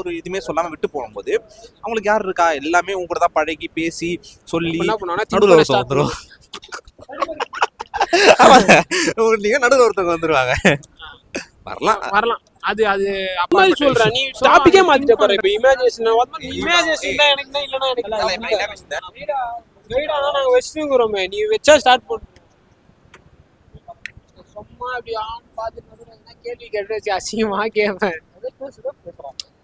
ஒரு இதுவுமே சொல்லாம விட்டு போகும்போது அவங்களுக்கு யார் இருக்கா, எல்லாமே உங்க கூட தான் பழகி பேசி சொல்லி நடுவில் ஒருத்தவங்க வந்துடும். நீங்க நடுவில் ஒருத்தவங்க வந்துருவாங்க. வரலாம். அது அப்பா சொல்றேன். நீ டாபிக்கே மாத்திட்ட பாரு. இப்ப இமேஜினேஷன் தான் எனக்கு தான் இல்லனா எனக்கு கைடானா நாங்க வெச்சிருக்கோமே. நீ வெச்சா ஸ்டார்ட் பண்ணு. சும்மா அப்படி ஆன் பாத்துட்டு என்ன கேள்வி கேட்டே அசிங்கமா கேப்பேன்.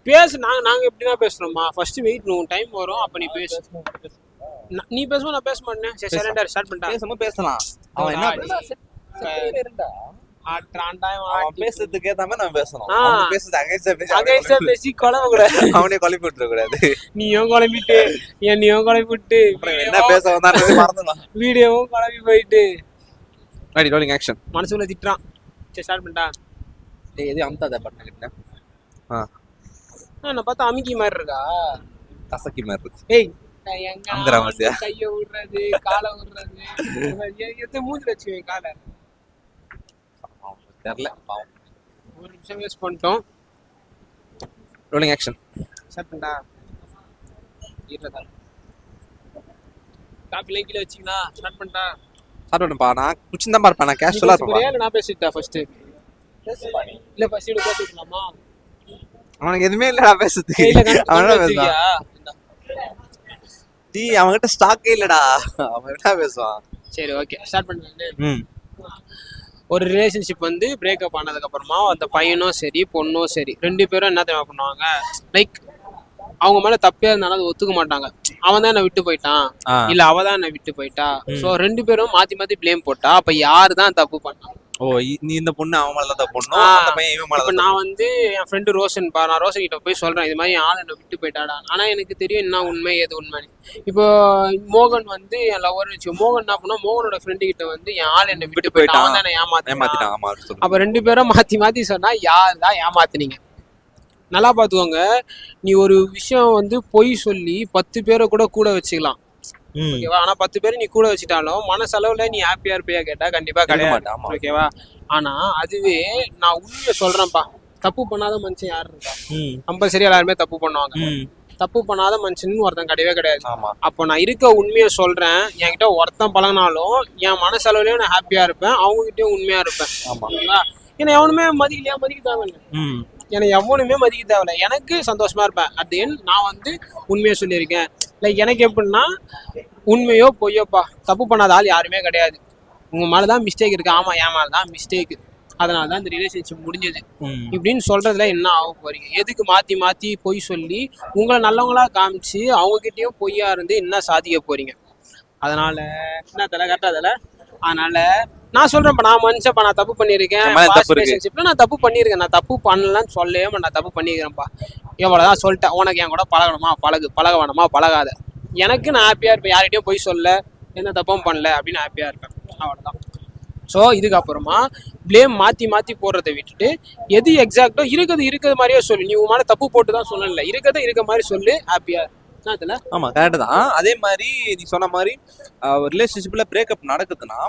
பேசு. நாங்க எப்படினா பேசுறோமா? ஃபர்ஸ்ட் வெயிட் நோ டைம் வரும். அப்ப நீ பேசு. நீ பேசுவ நான் பேச மாட்டேன். சரி சரண்டர் ஸ்டார்ட் பண்ணிட்டா. பேசுமா பேசலாம். அவன் என்ன பேசுறதுக்கு ஏத்த மாதிரி நம்ம பேசணும். பேசுறது அகைன்ஸ்டா பேசி குழம்ப கூடாது. அவனே குழப்பி விட்டுற கூடாது. நீயும் குழம்பிட்டு என்னையும் குழப்பிட்டு என்ன பேச வந்தாலும் மறந்துடலாம். வீடியோவும் குழம்பி போயிட்டு ரெடி ரோலிங் ஆக்ஷன். மனசுக்குள்ள திட்டுறான். சரி ஸ்டார்ட் பண்ணிட்டா. எது அமுத்தாத பட்டன் கிட்ட. நான் பார்த்தா அமுக்கி மாதிரி இருக்கா, கசக்கி மாதிரி இருக்கு. ஏய் கைய விடுறது, காலை விடுறது, எத்த மூஞ்சி வச்சு காலை தெரியல. ஒரு நிமிஷம் வேஸ்ட் பண்ணிட்டோம். Rolling action. ஸ்டார்ட் பண்ணிட்டா. காப்பி லைக்கில வச்சீங்களா? ஸ்டார்ட் பண்ணிட்டா. ஸ்டார்ட் பண்ணுப்பா. நான் குச்சிதான் பார்ப்பேன். நான் கேஷுவலா இருப்பேன். நான் பேசிட்டா ஃபர்ஸ்ட். இல்ல ஃபர்ஸ்ட் இடு போட்டுக்கலாமா? அவனுக்கு எதுவுமே இல்லடா பேசுறதுக்கு. அவனோட பேசுவான். அவன்கிட்ட ஸ்டாக்கே இல்லடா. அவன் என்ன பேசுவான்? சரி ஓகே ஸ்டார்ட் பண்ணுங்க. ஒரு ரிலேஷன்ஷிப் வந்து பிரேக்கப் ஆனதுக்கு அப்புறமா அந்த பையனும் சரி பொண்ணும் சரி ரெண்டு பேரும் என்ன தெரியுமா பண்ணுவாங்க, லைக் அவங்க மேல தப்பே இருந்தாலும் அதை ஒத்துக்க மாட்டாங்க. அவன் தான் என்ன விட்டு போயிட்டான், இல்ல அவ தான் என்ன விட்டு போயிட்டா. சோ ரெண்டு பேரும் மாத்தி மாத்தி பிளேம் போட்டா அப்ப யாரு தான் தப்பு பண்ணா? ஓ நீ இந்த பொண்ணு அவன் மேல தான் பொண்ணு, அந்த பையன் இவன் மேல. இப்ப நான் வந்து என் ஃப்ரெண்டு ரோஷன் பா, நான் ரோஷன் கிட்ட போய் சொல்றேன் இது மாதிரி ஆள் என்ன விட்டு போயிட்டாடா. ஆனா எனக்கு தெரியும் என்ன உண்மை ஏது உண்மைன்னு. இப்போ மோகன் வந்து என் லவர் வச்சு மோகன் என்ன பண்ணா, மோகனோட ஃப்ரெண்டு கிட்ட வந்து என் ஆள் என்ன விட்டு போயிட்டான், அவன் தான் ஏமாத்திட்டான். அப்ப ரெண்டு பேரும் மாத்தி மாத்தி சொன்னா யார் தான் ஏமாத்துனீங்க? நல்லா பாத்துக்கோங்க. நீ ஒரு விஷயம் வந்து பொய் சொல்லி 10 பேரை கூட வச்சுக்கலாம், ஓகேவா? ஆனா 10 பேர் நீ கூட வச்சுட்டாலும் மனசளவுல நீ ஹாப்பியா இருப்பியா கேட்டா கண்டிப்பா கிடையாது, ஓகேவா? ஆனா அதுவே நான் உண்மையை சொல்றேன்ப்பா, தப்பு பண்ணாத மனுஷன் யாரு இருக்கா? கம்பல்சரி எல்லாருமே தப்பு பண்ணுவாங்க. தப்பு பண்ணாத மனுஷன் ஒருத்தன் கிடையவே கிடையாது. அப்போ நான் இருக்க உண்மையை சொல்றேன். என்கிட்ட ஒருத்தன் பழகினாலும் என் மனசளவுலயும் நான் ஹாப்பியா இருப்பேன், அவங்க கிட்டயும் உண்மையா இருப்பேன், ஓகேவா? ஏன்னா எவனுமே மதிக்க தேவையில்லை, எனக்கு எவனுமே மதிக்க தேவையில்லை, எனக்கு சந்தோஷமா இருப்பேன். அட் தி எண்ட் நான் வந்து உண்மையை சொல்லியிருக்கேன். லைக் எனக்கு எப்படின்னா, உண்மையோ பொய்யோப்பா தப்பு பண்ணாத ஆள் யாருமே கிடையாது. உங்க மேலதான் மிஸ்டேக் இருக்கு, ஆமா என் மேலதான் மிஸ்டேக், அதனாலதான் இந்த ரிலேஷன்ஷிப் முடிஞ்சது இப்படின்னு சொல்றதுல என்ன ஆக போறீங்க? எதுக்கு மாத்தி மாத்தி பொய் சொல்லி உங்களை நல்லவங்களா காமிச்சு அவங்க கிட்டயும் பொய்யா இருந்து என்ன சாதிக்க போறீங்க? அதனால என்ன தலை கரெக்டாதல. அதனால நான் சொல்றேன்ப்பா, நான் மனுஷன்ப்பா, நான் தப்பு பண்ணியிருக்கேன், நான் தப்பு பண்ணியிருக்கேன், நான் தப்பு பண்ணலன்னு சொல்லவே நான் தப்பு பண்ணியிருக்கேன்ப்பா, எவ்வளவுதான் சொல்லிட்டேன். உனக்கு என் கூட பழகணுமா பழக வேணுமா பழகாத, எனக்கு நான் ஹாப்பியா இருப்பேன், யார்கிட்டயும் போய் சொல்ல எந்த தப்பும் பண்ணல அப்படின்னு ஹாப்பியா இருப்பேன், அவ்வளவுதான். ஸோ இதுக்கப்புறமா பிளேம் மாற்றி மாற்றி போடுறதை விட்டுட்டு எது எக்ஸாக்டோ இருக்கிறது மாதிரியே சொல்லு. நீ உன் மேலே தப்பு போட்டு தான் சொல்லல, இருக்க மாதிரி சொல்லு, ஹாப்பியா அதில். ஆமாம் கரெக்டு தான். அதே மாதிரி நீ சொன்ன மாதிரி ரிலேஷன்ஷிப்பில் பிரேக்கப் நடக்குதுன்னா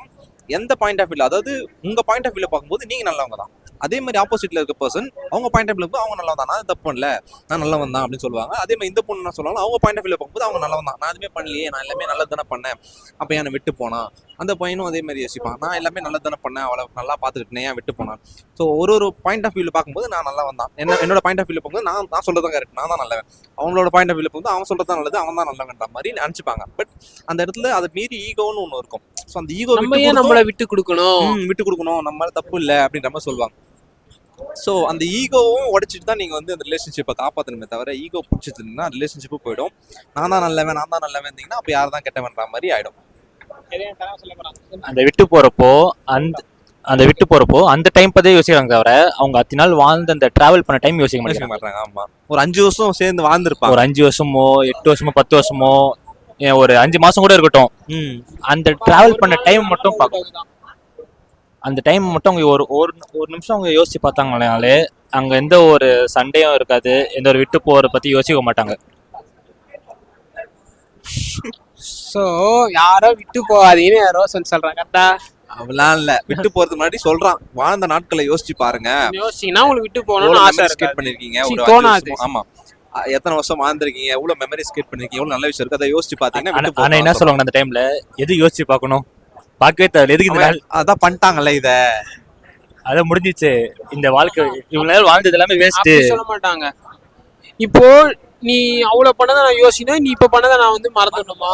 எந்த பாயிண்ட் ஆஃப் வியூ, அதாவது உங்கள் பாயிண்ட் ஆஃப் வியூவில் பார்க்கும்போது நீங்கள் நல்லவங்க தான். அதே மாதிரி ஆப்போசிட்டில் இருக்க பர்சன் அவங்க பாயிண்ட் ஆஃப் வியூ அவங்க நல்லவன் தான், நான் தப்பு இல்லை, நான் நல்லவன் தான் அப்படின்னு சொல்லுவாங்க. அதே மாதிரி இந்த பொண்ணு சொல்லுவாங்க, அவங்க பாயிண்ட் ஆஃப் வியூவில் பார்க்கும்போது அவங்க நல்லவன் தான், நான் எதுவுமே பண்ணலையே, நான் எல்லாமே நல்லது தானே பண்ணேன், அப்போ என்னை விட்டு போனான். அந்த பையனும் அதே மாதிரி யோசிப்பான், நான் எல்லாமே நல்லது தானே பண்ணேன், அவளை நல்லா பார்த்துக்கிட்டேன், ஏன் விட்டு போனான். ஸோ ஒரு பாயிண்ட் ஆஃப் வியூவில் பார்க்கும்போது நான் நல்லவன் தான், என்னோட பாயிண்ட் ஆஃப் வியூவில் பார்க்கும்போது நான் சொல்கிறது தான் கரெக்ட், நான் தான் நல்லவன். அவங்களோட பாயிண்ட் ஆஃப் வியூவில் பார்க்கும்போது அவன் சொல்கிறது தான் நல்லது, அவன் தான் நல்லவன்ற மாதிரி நினச்சிப்பாங்க. பட் அந்த இடத்துல அதை மீறி ஈகோன்னு ஒன்று இருக்கும். ஸோ அந்த ஈகோ நம்மளை விட்டு கொடுக்கணும், நம்மளால தப்பு இல்லை அப்படின்ற மாதிரி சொல்லுவாங்க. ஸோ அந்த ஈகோவும் உடைச்சிட்டு தான் நீங்கள் வந்து அந்த ரிலேஷன்ஷிப்பை காப்பாற்றணுமே தவிர, ஈகோ பிடிச்சிருந்தீங்கன்னா ரிலேஷன்ஷிப்பு போயிடும். நான் தான் நல்லவன் இருந்தீங்கன்னா அப்போ யார் தான் கெட்டவன்ற மாதிரி ஆகிடும். அந்த விட்டு போகிறப்போ அந்த டைம் பற்றி யோசிக்கிறாங்க தவிர, அவங்க 10 நாள் வாழ்ந்து அந்த ட்ராவல் பண்ண டைம் யோசிக்க மாட்டாங்க. ஆமாம், ஒரு 5 வருஷம் சேர்ந்து வாழ்ந்துருப்பாங்க, ஒரு 5 வருஷமோ 8 வருஷமோ 10 வருஷமோ ஒரு 5 மாசம் கூட இருக்கட்டும், அந்த டிராவல் பண்ண டைம் மட்டும் பார்க்கணும். அந்த டைம் மட்டும் அவங்க ஒரு நிமிஷம் அவங்க யோசிச்சு பார்த்தாங்கனாலே அங்க எந்த ஒரு சண்டையும் இருக்காது, எந்த ஒரு விட்டு போற பத்தி யோசிக்க மாட்டாங்க. சோ யாரோ விட்டு போகாதீங்கன்னு யாரோ சொல்றாங்க. கரெக்டா? அவெல்லாம் இல்ல, விட்டு போறதுக்கு முன்னாடி சொல்றான், வாழ்ந்த நாட்களை யோசிச்சு பாருங்க, யோசிச்சீங்கன்னா உங்களுக்கு விட்டு போகணும்னு ஆசை பண்ணிருக்கீங்க ஒரு தோணாது. ஆமா, எத்தனை வருஷம் வாழ்ந்திருக்கீங்க, எவ்வளவு மெமரிஸ் கிரியேட் பண்ணிருக்கீங்க, எவ்வளவு நல்ல விஷயம் இருக்கு, அதை யோசிச்சு பாத்தீங்கன்னா ஆனா விட்டு ஆனா என்ன போகலாம். சொல்லுவாங்க அந்த டைம்ல, எது யோசிச்சு பார்க்கணும், பார்க்கவே தேவையில்ல, எதுக்கு இந்த நாள் அதான் பண்ணிட்டாங்கல்ல இத. அதை முடிஞ்சிச்சு, இந்த வாழ்க்கை இவ்வளவு நேரம் வாழ்ந்தது எல்லாமே வேஸ்ட். அப்படி சொல்ல மாட்டாங்க. இப்போ நீ அவ்வளவு பண்ணதை நான் யோசினா, நீ இப்ப பண்ணதை நான் வந்து மறந்துடணுமா?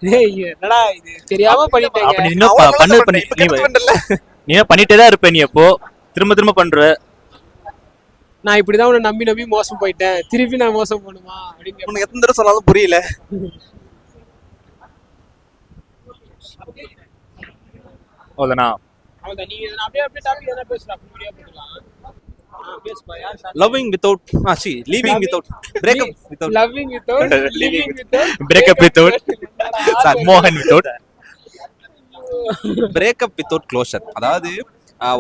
டேய் என்னடா இது தெரியாம பண்ணிட்டேங்க. அப்ப நீ இன்னும் அவ்வளவு பண்ணு நல்ல பண்ணி இப்ப கெடுத்து விட்டல. நீ பண்ணிட்டே தான் இருப்ப, நீ எப்போ திரும்ப திரும்ப பண்ற. நான் இப்படிதான் உன்னை நம்பி நம்பி மோசம் போயிட்டேன், திருப்பி நான் மோசம் பண்ணுமா அப்படின்னு. உனக்கு எத்தனை தடவை சொன்னாலும் புரியல. அவ்வளவுதானா? அவ்வளவுதான். நீங்க எதனா அப்படியே அப்படியே டாபிக் எதனா பேசலாம், அப்படி முடியா போட்டுக்கலாம். பேசுப்பா. யார் start? Loving without leaving without breakup without Loving without, living without, breakup without மோகன் வித்தவுட் பிரேக்கப் வித்தவுட் க்ளோஷர். அதாவது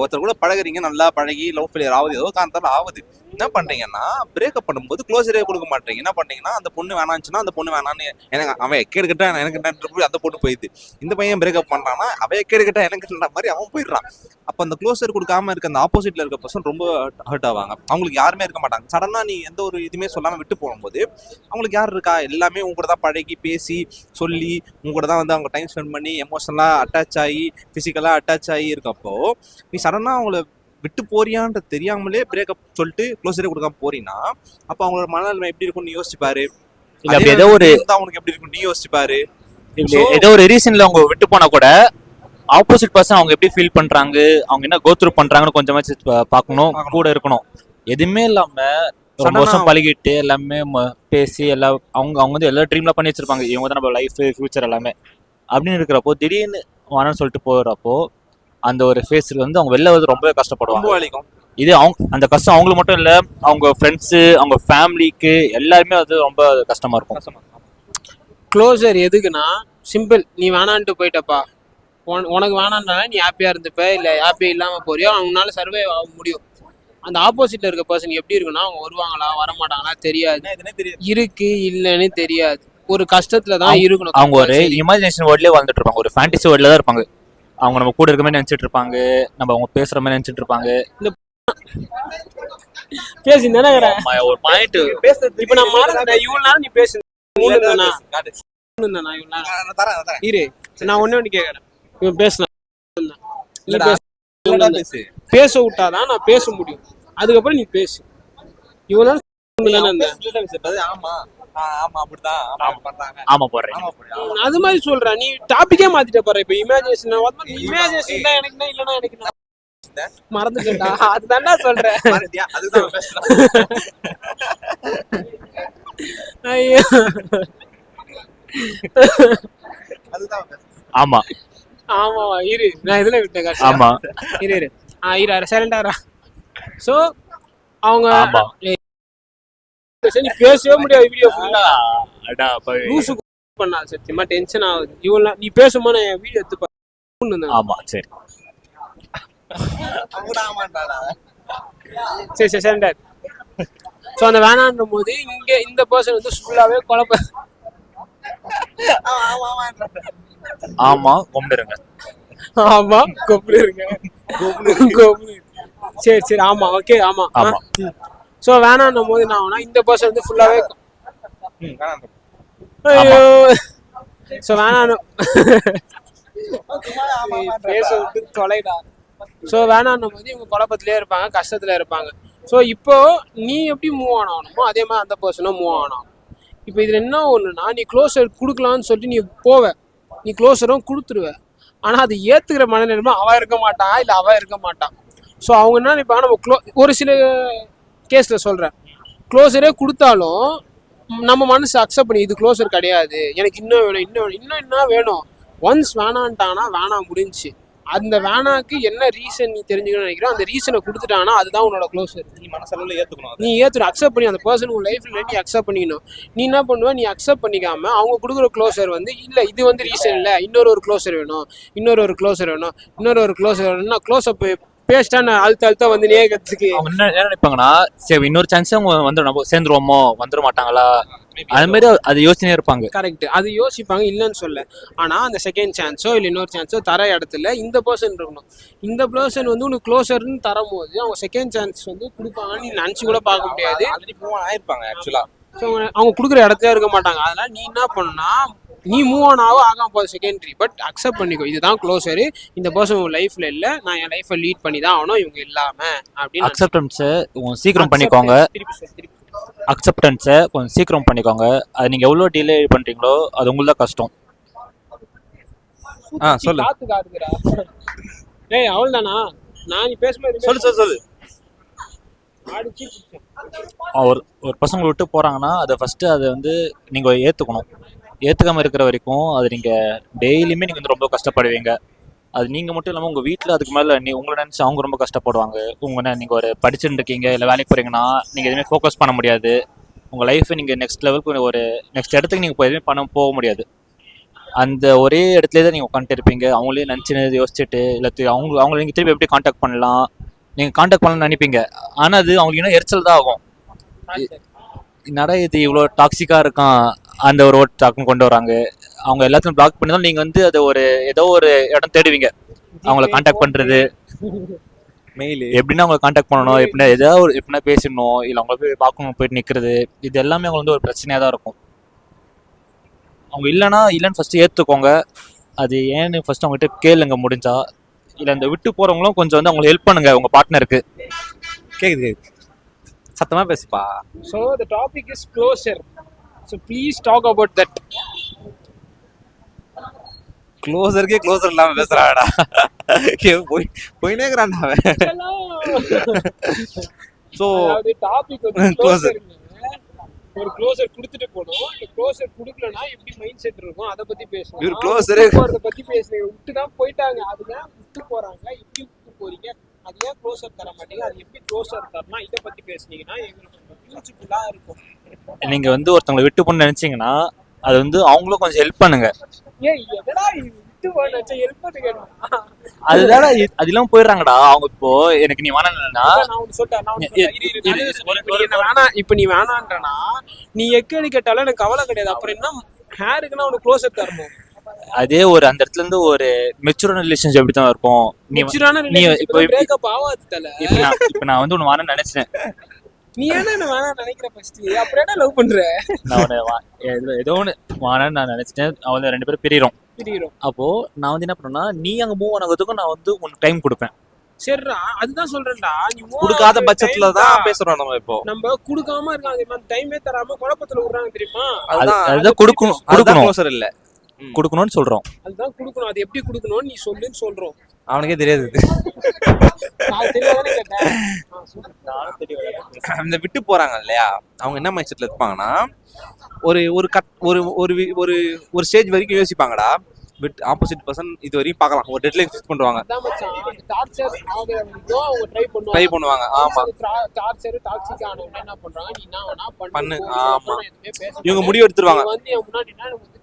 ஒருத்தர் கூட பழகுறீங்க, நல்லா பழகி லவ் ஃபெயிலியர் ஆகுது, ஏதோ காரணத்தால ஆகுது. என்ன பண்றீங்கன்னா பிரேக்கப் பண்ணும்போது க்ளோஸரே கொடுக்க மாட்டீங்க. என்ன பண்றீங்கன்னா அந்த பொண்ணு வேணாச்சுன்னா அந்த பொண்ணு வேணான்னு, எனக்கு அவன் எக்கேடுக்கிட்டா எனக்கு போய் அந்த பொண்ணு போயிடுது. இந்த பையன் பிரேக்கப் பண்றான்னா அவன் எக்கேடுக்கிட்டா எனக்கு மாதிரி அவன் போயிடுறான். அப்போ அந்த க்ளோஸர் கொடுக்காம இருக்க அந்த ஆப்போசிட்ல இருக்க பர்சன் ரொம்ப ஹர்ட் ஆவாங்க. அவங்களுக்கு யாருமே இருக்க மாட்டாங்க. சடனா நீ எந்த ஒரு இதுவுமே சொல்லாம விட்டு போகும்போது அவங்களுக்கு யார் இருக்கா, எல்லாமே உங்க கூட தான் பழகி பேசி சொல்லி உங்க கூட தான் வந்து அவங்க டைம் ஸ்பெண்ட் பண்ணி எமோஷனலா அட்டாச் ஆகி பிசிக்கலா அட்டாச் ஆகி இருக்கப்போ நீ சடனா அவங்கள விட்டு போறியான்ற தெரியாமலே பிரேக்கப் சொல்லிட்டு க்ளோஸரே கொடுக்காம போறீங்கன்னா அப்ப அவங்களோட மனநிலைமை எப்படி இருக்கும் நீ யோசிச்சு பாரு. இல்ல அப்படி ஏதோ ஒரு அவனுக்கு எப்படி இருக்கும் நீ யோசிச்சு பாரு. ஏதோ ஒரு ரீசன்ல அவங்க விட்டு போனா கூட ஆப்போசிட் பர்சன் அவங்க எப்படி ஃபீல் பண்றாங்க, அவங்க என்ன கோ த்ரூ பண்றாங்கன்னு கொஞ்சமாச்சு பார்க்கணும், கூட இருக்கணும். எதுவுமே இல்லாம ரொம்ப வருஷம் பழகிட்டு எல்லாமே பேசி எல்லாம் அவங்க அவங்க வந்து எல்லா ட்ரீம்லாம் பண்ணி வச்சிருப்பாங்க, இவங்க தான் நம்ம லைஃப் ஃபியூச்சர் எல்லாமே அப்படின்னு இருக்கிறப்போ திடீர்னு வேணாம்னு சொல்லிட்டு போகிறப்போ அந்த ஒரு ஃபேஸ்ல வந்து அவங்க வெளில வந்து ரொம்ப கஷ்டப்படுவாங்க. ரொம்ப வலிக்கும். இது அவங்க அந்த கஷ்டம் அவங்களுக்கு மட்டும் இல்லை, அவங்க ஃப்ரெண்ட்ஸு அவங்க ஃபேமிலிக்கு எல்லாருமே அது ரொம்ப கஷ்டமா இருக்கும். க்ளோசர் எதுக்குன்னா சிம்பிள், நீ வேணான்ட்டு போயிட்டப்பா, உனக்கு வேணான்றனால நீ ஹாப்பியா இருந்துப்ப, இல்ல ஹாப்பியா இல்லாம போறியோ அவனால சர்வே ஆக முடியும். அந்த ஆப்போசிட்ல இருக்க பர்சன் எப்படி இருக்குன்னா அவங்க வருவாங்களா வரமாட்டாங்களா தெரியாது, இருக்கு இல்லைன்னு தெரியாது, ஒரு கஷ்டத்துல தான் இருக்கணும். அவங்க ஒரு இமேஜினேஷன் வேர்ட்லயே வாழ்ந்துட்டு இருப்பாங்க, ஒரு ஃபேண்டசி வேர்ட்ல தான் இருப்பாங்க. அவங்க நம்ம கூட இருக்க மாதிரி நினைச்சிட்டு இருப்பாங்க, நம்ம அவங்க பேசுற மாதிரி நினைச்சிட்டு இருப்பாங்க. இந்த பேசி தானே ஒரு பாயிண்ட் இப்ப நான் மாறேன், இவ்வளவு நேரம் நீ பேசு இரு, நான் ஒண்ணு கேக்குறேன். இவன் பேசலாம், பேச விட்டாதான் நான் பேச முடியும், அதுக்கப்புறம் நீ பேசு. இவ்வளவு அது மாதிரி சொல்ற, நீ டாபிக்கே மாத்திட்ட பாரு. இப்ப இமேஜினேஷன் இமேஜினேஷன் தான் எனக்கு இல்லன்னா எனக்கு மறந்துட்டா, அதுதான்டா சொல்றேன். ஐயோ ஆமா ஆமா இரு, நான் இதுல விட்டேன். ஆமா இரு இரு இரு சைலண்டாரா. சோ அவங்க நீ பேசவே முடியாது, வீடியோ ஃபுல்லா லூசு பண்ணா சத்தியமா டென்ஷன் ஆகுது. இவ்வளவு நீ பேசும்போது நான் வீடியோ எடுத்து பாரு. ஆமா சரி சரி சரி சைலண்டர். ஸோ அந்த வேணான்ற போது இங்க இந்த பர்சன் வந்து ஃபுல்லாவே குழப்ப. ஆமா கொம்பிடுங்க, ஆமா கொப்பிடுங்க, சரி சரி ஆமா ஓகே ஆமா ஆமா. ஸோ வேணான்னும் போது என்ன ஆகும்னா இந்த பர்சன் வந்து ஃபுல்லாவே ஐயோ. ஸோ வேணான்னு பேச விட்டு தொலைடா. ஸோ வேணான்னும் போது இவங்க குழப்பத்திலே இருப்பாங்க, கஷ்டத்துல இருப்பாங்க. ஸோ இப்போ நீ எப்படி மூவ் ஆன் ஆகணுமோ அதே மாதிரி அந்த பர்சனும் மூவ் ஆகணும். இப்போ இதுல என்ன ஒண்ணுன்னா, நீ க்ளோஸர் கொடுக்கலான்னு சொல்லிட்டு நீ போவ, நீ க்ளோஸரும் கொடுத்துருவ. ஆனா அது ஏத்துக்கிற மனநிலைமை அவ இருக்க மாட்டான், இல்ல அவ இருக்க மாட்டான். ஸோ அவங்க என்ன நினைப்பாங்க, நம்ம ஒரு சில கேஸ்ல சொல்றேன், க்ளோஸரே கொடுத்தாலும் நம்ம மனசு அக்செப்ட் பண்ணி இது க்ளோஸர் கிடையாது, எனக்கு இன்னும் வேணும் இன்னும் வேணும் இன்னும் என்ன வேணும். ஒன்ஸ் வேணான்ட்டானா வேணாம் முடிஞ்சு. அந்த வேணாக்கு என்ன ரீசன் நீ தெரிஞ்சுக்கணும்னு நினைக்கிறோம், அந்த ரீசனை கொடுத்துட்டானா அதுதான் உன்னோட க்ளோஸர். நீ மனசளவுல ஏத்துக்கணும், நீ ஏத்துணும், அக்செப்ட் பண்ணி அந்த பர்சன் உன் லைஃப்ல நீ அக்செப்ட் பண்ணிக்கணும். நீ என்ன பண்ணுவ, நீ அக்செப்ட் பண்ணிக்காம அவங்க கொடுக்குற க்ளோஸர் வந்து இல்ல இது வந்து ரீசன் இல்லை, இன்னொரு க்ளோஸர் வேணும், இன்னொரு க்ளோஸர் வேணும், இன்னொரு க்ளோஸர் வேணும்னா க்ளோஸ்அப் பேஸ்டா அழுத்த வந்து நேகத்துக்கு அவங்க என்ன நினைப்பாங்கன்னா, சரி இன்னொரு சான்ஸ் அவங்க வந்து நம்ம சேர்ந்துருவோமோ, வந்துட மாட்டாங்களா, அது மாதிரி அது யோசனையா இருப்பாங்க. கரெக்ட், அது யோசிப்பாங்க, இல்லைன்னு சொல்ல. ஆனா அந்த செகண்ட் சான்ஸோ இல்லை இன்னொரு சான்ஸோ தர இடத்துல இந்த பர்சன் இருக்கணும். இந்த பர்சன் வந்து உனக்கு க்ளோசர்னு தரும்போது அவங்க செகண்ட் சான்ஸ் வந்து கொடுப்பாங்கன்னு நீ நினச்சி கூட பார்க்க முடியாது. ஆயிருப்பாங்க ஆக்சுவலா. ஸோ அவங்க கொடுக்குற இடத்துல இருக்க மாட்டாங்க. அதனால நீ என்ன பண்ணா, நீ மூவ் ஆன் ஆகாம போகுது செகண்டரி, பட் அக்செப்ட் பண்ணிக்கோ, இதுதான் க்ளோசரு, இந்த பர்சன் உன் லைஃப்ல இல்லை, நான் என் லைஃப்பை லீட் பண்ணி தான் ஆகணும் இவங்க இல்லாம அப்படின்னு. அக்செப்டன்ஸை சீக்கிரம் பண்ணிக்கோங்க. அக்செப்டன்ஸை கொஞ்சம் சீக்கிரம் பண்ணிக்கோங்க. அது நீங்கள் எவ்வளோ டிலே பண்ணுறீங்களோ அது உங்களுக்கு தான் கஷ்டம். சொல்லு. காத்து காத்துக்கிறா. டேய் அவ்வளோதானா? நான் நீ பேசும்போது சொல்லு. அடிச்சு ஒரு பசங்களை விட்டு போகிறாங்கன்னா அதை ஃபஸ்ட்டு அதை வந்து நீங்கள் ஏற்றுக்கணும். ஏற்றுக்காமல் இருக்கிற வரைக்கும் அது நீங்கள் டெய்லியுமே நீங்கள் வந்து ரொம்ப கஷ்டப்படுவீங்க. அது நீங்கள் மட்டும் இல்லாமல் உங்கள் வீட்டில் அதுக்கு மேலே உங்களை நினச்சி அவங்க ரொம்ப கஷ்டப்படுவாங்க. நீங்கள் ஒரு படிச்சுட்டு இருக்கீங்க இல்லை வேலைக்கு போகிறீங்கன்னா நீங்கள் எதுவுமே ஃபோக்கஸ் பண்ண முடியாது. உங்கள் லைஃப்பை நீங்கள் நெக்ஸ்ட் லெவலுக்கு ஒரு நெக்ஸ்ட் இடத்துக்கு நீங்கள் எதுவுமே போக முடியாது. அந்த ஒரே இடத்துல தான் நீங்கள் உட்காந்துட்டு இருப்பீங்க. அவங்களே நினச்சி யோசிச்சுட்டு இல்லை அவங்கள நீங்கள் திருப்பி எப்படி காண்டாக்ட் பண்ணலாம், நீங்கள் காண்டாக்ட் பண்ணலாம்னு நினைப்பீங்க. ஆனால் அது அவங்களுக்கு இன்னும் எரிச்சல் தான் ஆகும். என்னடா இது இவ்வளோ டாக்ஸிக்காக இருக்கான், அந்த ஒரு டாக்கும் கொண்டு வராங்க. அவங்க எல்லாத்தையும் பிளாக் பண்ணி தான் நீங்கள் வந்து அதை ஏதோ ஒரு இடம் தேடுவீங்க. அவங்கள காண்டாக்ட் பண்ணுறது, மெயில் எப்படின்னா அவங்களை காண்டாக்ட் பண்ணணும், எப்படின்னா ஏதாவது எப்படின்னா பேசிடணும், இல்லை அவங்கள போய் பார்க்கணும், போயிட்டு நிற்கிறது, இது எல்லாமே அவங்க வந்து ஒரு பிரச்சனையாக தான் இருக்கும். அவங்க இல்லைன்னு ஃபஸ்ட்டு ஏற்றுக்கோங்க. அது ஏன்னு ஃபஸ்ட்டு அவங்ககிட்ட கேளுங்க முடிஞ்சா. இல்லை இந்த விட்டு போகிறவங்களும் கொஞ்சம் வந்து அவங்களுக்கு ஹெல்ப் பண்ணுங்க உங்கள் பார்ட்னருக்கு. கேக்குது சத்தமா பேசுப்பா. So the topic is closure. So please talk about that. க்ளோசருக்கே க்ளோசர் இல்லாம பேசுறாடா. போயினே இருக்கிறான்டா அவன். ஸோ அதாவது டாபிக் வந்து க்ளோசர். ஒரு க்ளோசர் கொடுத்துட்டு போனோம். இந்த க்ளோசர் கொடுக்கலனா எப்படி மைண்ட் செட் இருக்கும் அதை பத்தி பேசணும். ஒரு க்ளோசரே அதை பத்தி பேசுறீங்க. விட்டு தான் போயிட்டாங்க, அதுதான் விட்டு போறாங்க, எப்படி விட்டு போறீங்க, அது ஏன் க்ளோசர் தர மாட்டீங்க, அது எப்படி க்ளோசர் தரணும், இதை பத்தி பேசுனீங்கன்னா எங்களுக்கு யூஸ்ஃபுல்லா இருக்கும். நீங்கள் வந்து ஒருத்தவங்களை விட்டு போகணும்னு நினச்சிங்கன்னா அது வந்து அவங்களும் கொஞ்சம் ஹெல்ப் பண்ணுங்க. ஏன் என்னடா விட்டு போனாச்சா ஹெல்ப் பண்ணுங்க. அதுதான் அதெல்லாம் போயிடுறாங்கடா அவங்க. இப்போ எனக்கு நீ வேணாம்னா இப்ப நீ வேணான்றனா நீ எக்கடி கேட்டாலும் எனக்கு கவலை கிடையாது. அப்புறம் என்ன ஹேருக்குன்னா உனக்கு க்ளோசர் தரணும். அதே ஒரு அந்த இடத்துல இருந்து ஒரு மெச்சூரான ரிலேஷன்ஷிப் எப்படி தான் இருக்கும். நீ இப்போ பிரேக்கப் ஆகாது தல. இப்போ நான் வந்து ஒன்று வேணும்னு நினைச்சேன். நீ என்ன வேணாம் நினைக்கிற ஃபர்ஸ்ட், அப்புறம் என்ன லவ் பண்ற? நான் ஏதோ ஒன்று வேணான்னு நான் நினைச்சிட்டேன். அவன் ரெண்டு பேரும் பிரியிறோம். அப்போ நான் வந்து என்ன பண்ணுவேன்னா, நீ அங்க மூவ் ஆனதுக்கும் நான் வந்து உனக்கு டைம் கொடுப்பேன். சரிடா, அதுதான் சொல்றேன்டா. நீ கொடுக்காத பட்சத்துல தான் பேசுறோம் நம்ம. இப்போ நம்ம கொடுக்காம இருக்காங்க, டைமே தராம குழப்பத்துல விடுறாங்க தெரியுமா. அதுதான் கொடுக்கணும். க்ளோசர் இல்ல கொடுக்கணும்னு சொல்றோம். அதுதான் கொடுக்கணும். அது எப்படி கொடுக்கணும்னு நீ சொல்லுன்னு சொல்றோம். அவனுக்கே தெரியாது. இந்த விட்டு போறாங்க இல்லையா, அவங்க என்ன மைண்ட் செட்ல இருப்பாங்கன்னா, ஒரு ஸ்டேஜ் வரைக்கும் யோசிப்பாங்கடா. பட் ஆப்போசிட் பர்சன் இது வரையும் பார்க்கலாம், ஒரு டெட்லைன் ஃபிக்ஸ் பண்ணுவாங்க, ட்ரை பண்ணுவாங்க. ஆமா, டார்ச்சர் டாக்ஸிக் ஆனவங்க என்ன பண்றாங்க, நீ என்ன வேணா பண்ணு. ஆமா, இவங்க முடிவு எடுத்துருவாங்க. வந்து என் முன்னாடி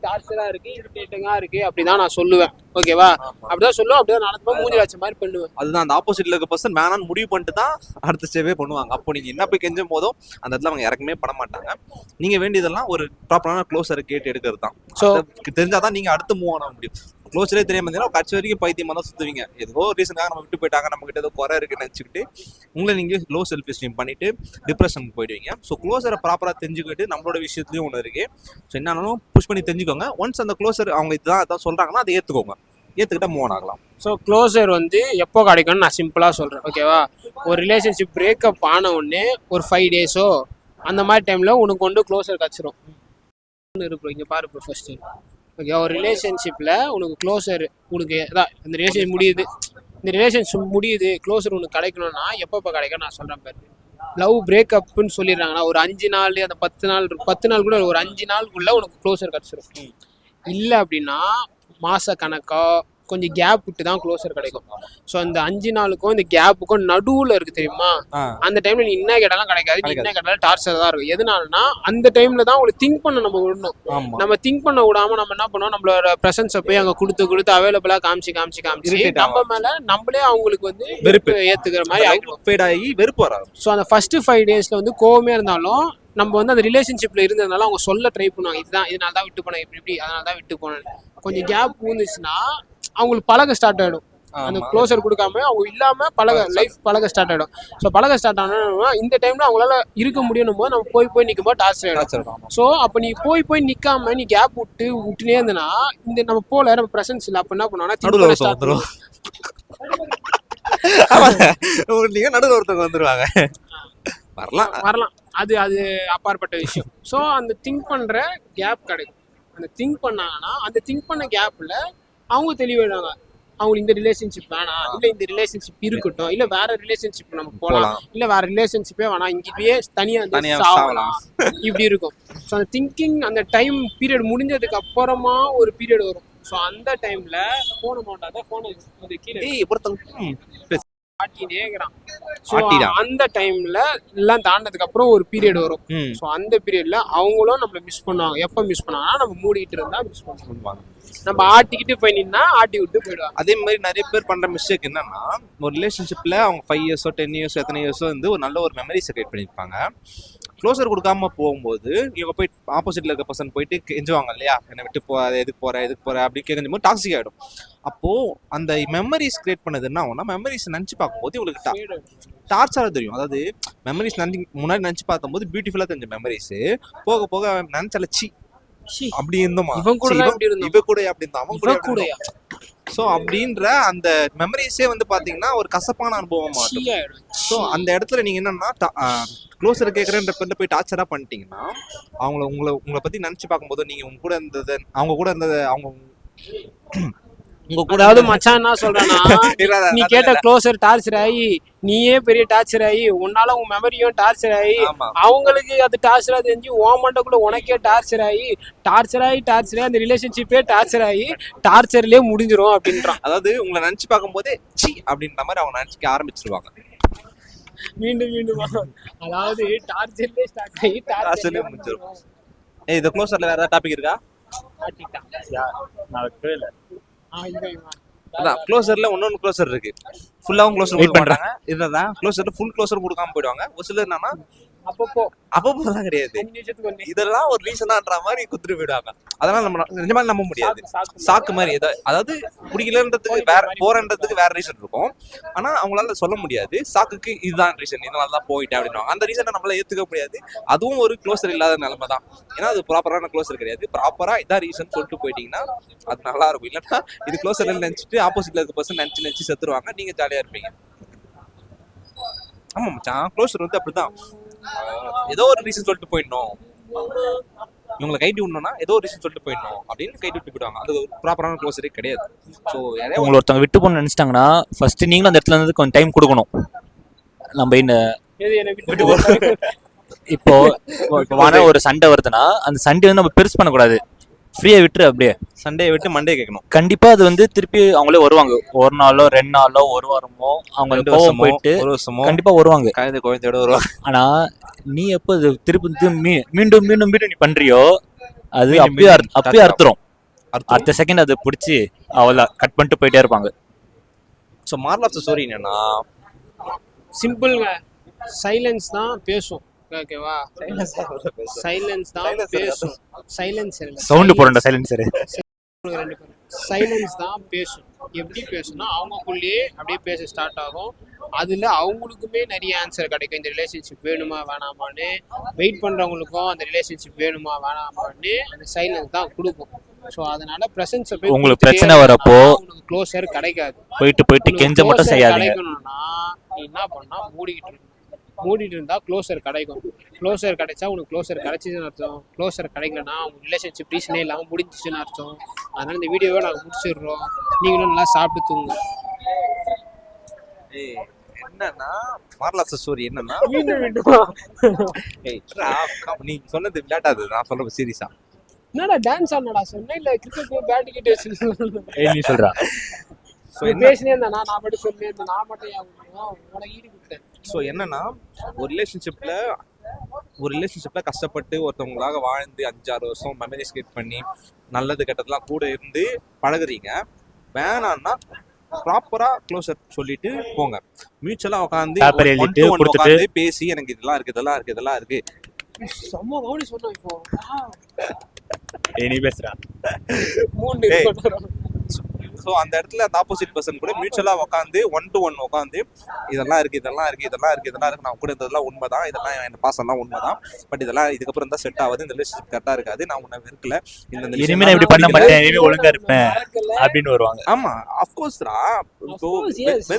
டார்ச்சரா இருக்கு, இரிட்டேட்டிங்கா இருக்கு, அப்படிதான் நான் சொல்லுவேன். ஓகேவா? அப்படிதான் சொல்லுவேன், அப்படிதான் நடந்துப்போம், மூஞ்சி வச்ச மாதிரி பண்ணுவேன். அதுதான் அந்த ஆப்போசிட்ல இருக்க பர்சன் வேணான்னு முடிவு பண்ணிட்டு தான் அடுத்த ஸ்டெப்பே பண்ணுவாங்க. அப்போ நீங்க என்ன போய் கெஞ்சும் போதும் அந்த இடத்துல அவங்க இறக்கமே பண்ண மாட்டாங்க. நீங்க வேண்டியதெல்லாம் ஒரு ப்ராப்பரான க்ளோஸரை கேட்டு எடுக்கிறது தான். தெரிஞ்சாதான் நீங்க அடுத்து மூவ் ஆன முடியும். க்ளோஸரே தெரியாம இருந்தீங்கன்னா கட்சி வரைக்கும் பைத்தியமா தான் சுத்துவீங்க. ஏதோ ரீசனுக்காக நம்ம விட்டு போயிட்டாங்க, நம்ம கிட்ட ஏதோ குறை இருக்குன்னு நினச்சிக்கிட்டு உங்களை நீங்க லோ செல்ஃப் எஸ்டீம் பண்ணிட்டு டிப்ரெஷனுக்கு போயிடுவீங்க. ஸோ க்ளோஸரை ப்ராப்பராக தெரிஞ்சுக்கிட்டு நம்மளோட விஷயத்துலையும் ஒன்று இருக்கு. ஸோ என்னன்னாலும் புஷ் பண்ணி தெரிஞ்சுக்கோங்க. ஒன்ஸ் அந்த க்ளோஸர் அவங்க இதுதான் அதான் சொல்றாங்கன்னா அதை ஏற்றுக்கோங்க. ஏற்றுக்கிட்டா மூவ் ஆகலாம். ஸோ க்ளோஸர் வந்து எப்போ கிடைக்கும்னு நான் சிம்பிளாக சொல்கிறேன். ஓகேவா? ஒரு ரிலேஷன்ஷிப் பிரேக்கப் ஆன உடனே ஒரு 5 டேஸோ அந்த மாதிரி டைமில் உனக்கு கொண்டு க்ளோஸர் கிடச்சிரும். இருக்கும் இங்கே பாரு இப்போ ஃபர்ஸ்ட்டு. ஓகே, ஒரு ரிலேஷன்ஷிப்பில் உனக்கு க்ளோஸர் உனக்கு அதான் இந்த ரிலேஷன்ஷிப் முடியுது க்ளோஸர் உனக்கு கிடைக்கணும்னா எப்போ கிடைக்கும் நான் சொல்கிறேன் பாரு. லவ் பிரேக்கப்னு சொல்லிடுறாங்கன்னா ஒரு 5 நாள் அந்த 10 நாள் கூட ஒரு 5 நாளுக்குள்ளே உனக்கு க்ளோஸர் கிடச்சிரும். இல்லை அப்படின்னா மாத கணக்கோ கொஞ்சம் கேப் விட்டு தான் க்ளோசர் கிடைக்கும். ஸோ அந்த 5 நாளுக்கும் இந்த கேப்புக்கும் நடுவில் இருக்கு தெரியுமா, அந்த டைம்ல நீ என்ன கேட்டாலும் கிடைக்காது, நீ என்ன கேட்டாலும் டார்ச்சர் தான் இருக்கும். எதனாலனா அந்த டைம்ல தான் உங்களுக்கு திங்க் பண்ண நம்ம விடணும். நம்ம திங்க் பண்ண விடாம நம்ம என்ன பண்ணுவோம், நம்மளோட ப்ரெசன்ஸை போய் அங்கே கொடுத்து அவைலபிளா காமிச்சு நம்ம மேல நம்மளே அவங்களுக்கு வந்து வெறுப்பு ஏத்துக்கிற மாதிரி ஃபேட் ஆகி வெறுப்பு வராது. ஸோ அந்த ஃபர்ஸ்ட் 5 டேஸ்ல வந்து கோவமே இருந்தாலும் நம்ம வந்து அந்த ரிலேஷன்ஷிப்ல இருந்ததுனால அவங்க சொல்ல ட்ரை பண்ணுவாங்க, இதனால தான் விட்டு போனேன், இப்படி அதனால தான் விட்டு போனேன். கொஞ்சம் கேப் பூந்துச்சுன்னா அவங்களுக்கு பழக ஸ்டார்ட் ஆயிடும். அந்த க்ளோசர் கொடுக்காம அவங்க இல்லாம லைஃப் பழக ஸ்டார்ட் ஆயிடும். ஸோ பழக ஸ்டார்ட் ஆனா இந்த டைம்ல அவங்களால இருக்க முடியும் போது நம்ம போய் நிற்கும் போது டார்ச்சர் ஆயிடும். ஸோ அப்ப நீ போய் நிக்காம நீ கேப் விட்டுனே இருந்தனா இந்த நம்ம போல நம்ம பிரசன்ஸ் இல்லை. அப்ப என்ன பண்ணுவாங்கன்னா நடுவில் ஒருத்தவங்க வந்துருவாங்க, வரலாம். அது அப்பாற்பட்ட விஷயம். ஸோ அந்த திங்க் பண்ற கேப் கிடைக்கும். அந்த திங்க் பண்ணாங்கன்னா அந்த திங்க் பண்ண கேப்ல அவங்க தெளிவாயிடுவாங்க, அவங்களுக்கு இந்த ரிலேஷன்ஷிப் வேணாம், இல்ல இந்த ரிலேஷன்ஷிப் இருக்கட்டும், இல்ல வேற ரிலேஷன்ஷிப் நம்ம போகலாம், இல்ல வேற ரிலேஷன்ஷிப்பே வேணாம், இங்கேயே தனியா சாவலாம், இப்படி இருக்கும். ஸோ அந்த திங்கிங் அந்த டைம் பீரியட் முடிஞ்சதுக்கு அப்புறமா ஒரு பீரியட் வரும். ஸோ அந்த டைம்ல போன மாட்டாத போன கீழே அந்த டைம்ல எல்லாம் தாண்டதுக்கு அப்புறம் ஒரு பீரியட் வரும். ஸோ அந்த பீரியட்ல அவங்களும் நம்மள மிஸ் பண்ணுவாங்க. எப்ப மிஸ் பண்ணுவாங்கன்னா நம்ம மூடிட்டு இருந்தா மிஸ் பண்ணுவாங்க, நம்ம ஆட்டிக்கிட்டு போய் நின்னா ஆட்டி விட்டு போயிடுவாங்க. அதே மாதிரி நிறைய பேர் பண்ற மிஸ்டேக் என்னன்னா, ஒரு ரிலேஷன்ஷிப்ல அவங்க 5 இயர்ஸோ 10 இயர்ஸோ எத்தனை இயர்ஸோ வந்து ஒரு நல்ல ஒரு மெமரிஸ் கிரியேட் பண்ணியிருப்பாங்க. க்ளோசர் கொடுக்காம போகும்போது இவங்க போய் ஆப்போசிட்ல இருக்க பர்சன் போயிட்டு கெஞ்சுவாங்க இல்லையா, என்னை விட்டு போகாத, எதுக்கு போற அப்படி கெஞ்சும் போது டாக்ஸிக் ஆகிடும். அப்போ அந்த மெமரிஸ் கிரியேட் பண்ணது என்ன ஆகும்னா, மெமரிஸ் நினச்சி பார்க்கும்போது இவங்களுக்கு டார்ச்சராக தெரியும். அதாவது மெமரிஸ் முன்னாடி நினச்சி பார்க்கும்போது பியூட்டிஃபுல்லாக தெரிஞ்ச மெமரிஸ் போக போக நினச்சாலச்சி அப்படி இருந்தோமா, இவ கூட அப்படி இருந்தா அவன் கூட. ஸோ அப்படின்ற அந்த மெமரிஸே வந்து பாத்தீங்கன்னா ஒரு கசப்பான அனுபவமா இருக்கும். ஸோ அந்த இடத்துல நீங்க என்னன்னா க்ளோசர் கேட்கறன்ற பேர்ல போய் டார்ச்சரா பண்ணிட்டீங்கன்னா உங்களை பத்தி நினைச்சு பார்க்கும்போது நீங்க உங்க கூட இருந்தது அவங்க உங்க கூட மச்சான் என்ன சொல்றேன்னா, நீ கேட்ட க்ளோசர் டார்ச்சர் ஆகி நீயே பெரிய டார்ச்சர் ஆகி உன்னால உன் மெமரியும் டார்ச்சர் ஆகி அவங்களுக்கு அது டார்ச்சரா தெரிஞ்சு உன் மண்டக்குள்ள உனக்கே டார்ச்சர் ஆகி அந்த ரிலேஷன்ஷிப்பே டார்ச்சர் ஆகி டார்ச்சர்லயே முடிஞ்சிரும் அப்படின்றான். அதாவது உங்களை நினைச்சு பார்க்கும் போதே சி அப்படின்ற மாதிரி அவங்க நினைச்சுக்க ஆரம்பிச்சிருவாங்க மீண்டும். அதாவது டார்ச்சர்லயே ஸ்டார்ட் ஆகி டார்ச்சர்லயே முடிஞ்சிரும். இந்த க்ளோசர்ல வேற டாபிக் இருக்கா? அதான் க்ளோசர்ல இன்னொன்னு க்ளோசர் இருக்கு, ஃபுல்லாவும் க்ளோசர் கொடுக்க மாட்டாங்க. இதுதான் க்ளோசர்ல ஃபுல் க்ளோசர் கொடுக்காம போயிடுவாங்க. ஒரு சிலர் என்னன்னா அப்பப்போலாம் கிடையாது, இதெல்லாம் ஒரு ரீசனான்ற மாதிரி குத்துட்டு போயிடுவாங்க. அதனால நம்ம நிஜமா நம்ப முடியாது, சாக்கு மாதிரி அதாவது பிடிக்கலன்றதுக்கு வேற போறன்றதுக்கு வேற ரீசன் இருக்கும். ஆனா அவங்களால சொல்ல முடியாது சாக்குக்கு இதுதான் ரீசன், இதனால தான் போயிட்டேன் அப்படின்னு. அந்த ரீசனை நம்மளால ஏத்துக்க முடியாது. அதுவும் ஒரு க்ளோசர் இல்லாத நிலைமை தான். ஏன்னா அது ப்ராப்பரான க்ளோசர் கிடையாது. ப்ராப்பரா இதான் ரீசன் சொல்லிட்டு போயிட்டீங்கன்னா அது நல்லா இருக்கும். இல்லைன்னா இது க்ளோசர் நினைச்சிட்டு ஆப்போசிட்ல இருக்க பர்சன் நினைச்சு செத்துருவாங்க, நீங்க ஜாலியா இருப்பீங்க. ஆமா மச்சான், க்ளோசர் வந்து அப்படிதான். ஏதோ ஒரு ரீசன் சொல்லிட்டு போயிடணும், இவங்களை கைட்டு விடணும்னா ஏதோ ஒரு ரீசன் சொல்லிட்டு போயிடணும் அப்படின்னு கைட்டு விட்டு போயிடுவாங்க. அது ஒரு ப்ராப்பரான க்ளோசரே கிடையாது. ஸோ உங்களை ஒருத்தவங்க விட்டு போகணும்னு நினைச்சிட்டாங்கன்னா ஃபர்ஸ்ட் நீங்களும் அந்த இடத்துல இருந்து கொஞ்சம் டைம் கொடுக்கணும். நம்ம இந்த இப்போ ஒரு சண்டை வருதுன்னா அந்த சண்டே வந்து நம்ம பெருசு பண்ணக்கூடாது, ஃப்ரீயா விட்டுரு. அப்படியே சண்டையை விட்டு மண்டே கேட்கணும். கண்டிப்பா அது வந்து திருப்பி அவங்களே வருவாங்க. ஒரு நாளோ 2 நாளோ 1 வாரமோ அவங்க கோவம் போயிட்டு கண்டிப்பா வருவாங்க, குழந்தையோட வருவாங்க. ஆனா நீ எப்போ திருப்பி மீண்டும் நீ பண்றியோ அது அப்பயே அறுத்துரும். அடுத்த செகண்ட் அது பிடிச்சி அவள கட் பண்ணிட்டு போயிட்டே இருப்பாங்க. So moral of the story என்னன்னா சிம்பிள்ங்க, சைலன்ஸ் தான் பேசும். ஓகேவா, சைலன்ஸ் தான் பேசும். சவுண்ட் போறேன்டா சைலன்சர். சைலன்ஸ் தான் பேசும். எப்படி பேசுனா அவங்களுக்குள்ளேயே அப்படியே பேச ஸ்டார்ட் ஆகும். அதுல அவங்களுக்குமே நிறைய ஆன்சர் கிடைக்கும். இந்த ரிலேஷன்ஷிப் வேணுமா வேணாமான்னு வெயிட் பண்றவங்களுக்கும் அந்த ரிலேஷன்ஷிப் வேணுமா வேணாமான்னு அந்த சைலன்ஸ் தான் கொடுக்கும். ஸோ அதனால பிரசன்ஸ் உங்களுக்கு பிரச்சனை வரப்போ உங்களுக்கு க்ளோசர் கிடைக்காது. போயிட்டு கெஞ்ச மட்டும் செய்யாதீங்க. கிடைக்கணும்னா நீ என்ன பண்ணா மூடிட்டு இருந்தா க்ளோசர் கிடைக்கும். க்ளோசர் கிடைச்சா உனக்கு க்ளோசர் கிடைச்சிதுன்னு அர்த்தம். க்ளோசர் கிடைக்கலன்னா உங்க ரிலேஷன்ஷிப் ரீசனே இல்லாமல் முடிஞ்சிச்சுன்னு அர்த்தம். அதனால இந்த வீடியோவை நாங்கள் முடிச்சிடுறோம். நீங்களும் நல்லா சாப்பிட்டு தூங்க. என்னன்னா மாரல் ஆஃப் தி ஸ்டோரி என்னன்னா நீ சொன்னது விளையாட்டாது, நான் சொல்றது சீரியஸா. என்னடா டான்ஸ் ஆனடா சொன்னேன் இல்ல கிரிக்கெட் பேட் கிட்ட வச்சு நீ சொல்றா. ஸோ பேசினே இருந்தா நான் மட்டும் சொல்லியே இருந்தேன். நான் மட்டும் ஏன் உனக்கு ஈடு கொடுத்தேன். ஸோ என்னன்னா ஒரு ரிலேஷன்ஷிப்ல கஷ்டப்பட்டு ஒருத்தவங்களாக வாழ்ந்து 5-6 வருஷம் மெமரிஸ் கிரியேட் பண்ணி நல்லது கெட்டதெல்லாம் கூட இருந்து பழகுறீங்க. வேணான்னா ப்ராப்பரா க்ளோசர் சொல்லிட்டு போங்க. மியூச்சுவலா உட்காந்து Paper எழுதிட்டு கொடுத்துட்டு பேசி எனக்கு இதெல்லாம் இருக்கு. செம்ம கவுனி சொன்னோம் இப்போ. நீ பேசுறா. 3 ஏய். கொண்டு ஸோ அந்த இடத்துல அந்த ஆப்போசிட் பர்சன் கூட மியூச்சுவலா உட்காந்து 1-to-1 உட்காந்து இதெல்லாம் இருக்கு நான் கூட இருந்ததெல்லாம் உண்மைதான், இதெல்லாம் என் பாசம்லாம் உண்மைதான், பட் இதெல்லாம் இதுக்கப்புறம் தான் செட் ஆகுது, இந்த ரிலேஷன்ஷிப் கரெக்டா இருக்காது, நான் உன்னை வெறுக்கல, இந்த இனிமே நான் இப்படி பண்ண மாட்டேன், இனிமே ஒழுங்கா இருப்பேன் அப்படின்னு வருவாங்க. ஆமா அஃப்கோர்ஸ்ரா. So yes.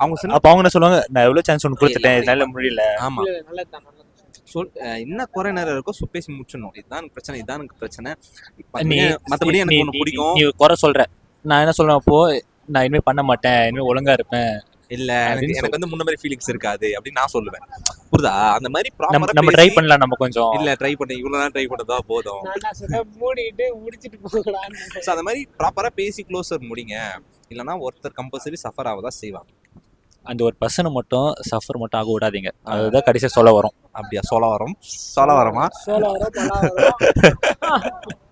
அவங்க சொன்ன அப்ப அவங்க என்ன சொல்லுவாங்க, நான் எவ்வளவு சான்ஸ் ஒன்று கொடுத்துட்டேன், இதனால முடியல. ஆமா நல்லதுதான். சொல் என்ன குறை நேரம் இருக்கோ பேசி முடிச்சிடணும். இதுதான் எனக்கு பிரச்சனை. நீ மற்றபடி எனக்கு ஒன்று பிடிக்கும். நீ குறை சொல்ற, நான் என்ன சொல்றேன் அப்போ, நான் இனிமே பண்ண மாட்டேன், இனிமே ஒழுங்கா இருப்பேன். இல்ல எனக்கு வந்து முன்ன மாதிரி ஃபீலிங்ஸ் இருக்காது அப்படின்னு நான் சொல்லுவேன். புரியுதா? அந்த மாதிரி நம்ம ட்ரை பண்ணலாம், நம்ம கொஞ்சம் இல்ல ட்ரை பண்ண இவ்வளவு நேரம் ட்ரை பண்ணதா போதும். நான் சொன்னா மூடிட்டு முடிச்சிட்டு போகலான்னு. ஸோ அந்த மாதிரி ப்ராப்பரா பேசி க்ளோசர் முடிங்க. இல்லைன்னா ஒருத்தர் கம்பல்சரி சஃபர் ஆகதான் செய்வாங்க. அந்த ஒரு பர்சனை மட்டும் சஃபர் மட்டும் ஆக விடாதீங்க. அதுதான் கடைசியா சொல்ல வரும். அப்படியா? சொல்ல வரோமா? சோளம் வரும், பலா வரும்.